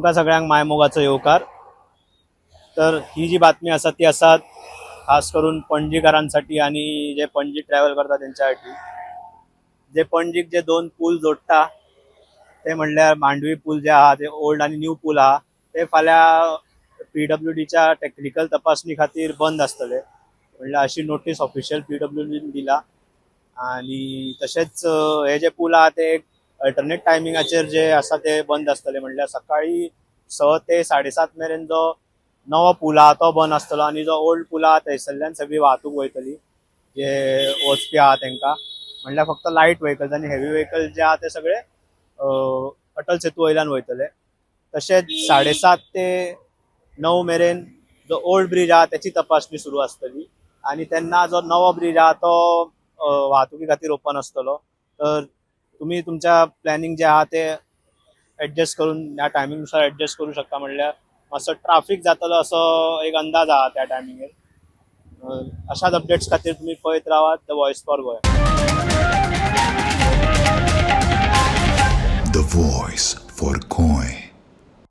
तुमका सगळ्यांक मायमोगाचो येवकार। तर ही जी बातमी असा ती असा खास करून पणजीकरांसाठी आणि जे पणजी ट्रॅव्हल करतात त्यांच्यासाठी। जे पणजीक जे दोन पूल जोडटा ते म्हणल्यार मांडवी पूल जे आहा ते ओल्ड आणि न्यू पूल आहा ते फाल्यां PWDच्या टेक्निकल तपासणी खातीर बंद आसतले, म्हणल्यार अशी नोटीस ऑफिशियल PWDन दिला। आणि तसेच हे जे पूल आहा ते अल्टरनेट टायमिंगाचेर जे आसा ते बंद आसतले, म्हणल्यार सकाळी 6 ते 7:30 मेरेन जो नवो पूल आहा तो बंद आसतलो आणि जो ओल्ड पूल आहा थंयसरल्यान सगळी वाहतूक वयतली जे वचपी आहा तांकां। म्हणल्यार फक्त लाईट व्हेकल्स आणि हेवी व्हेकल्स जे आहा ते सगळे अटल सेतू वयल्यान वयतले। तशेंच 7:30 ते 9 मेरेन जो ओल्ड ब्रिज आहा त्याची तपासणी सुरू आसतली आणि तेन्ना जो नवो ब्रिज आहा तो वाहतुकी खातीर ओपन आसतलो। तर तुम्ही तुमच्या प्लॅनिंग जे आहा ते ऍडजस्ट करून ह्या टायमिंगनुसार ऍडजस्ट करू शकता, म्हणल्यार मातसो ट्रॅफिक जातलो असो एक अंदाज आहा त्या टायमिंगेर। अशाच अपडेट्स खातीर तुम्ही पळयत रावात the voice for Goa. The Voice for Goy.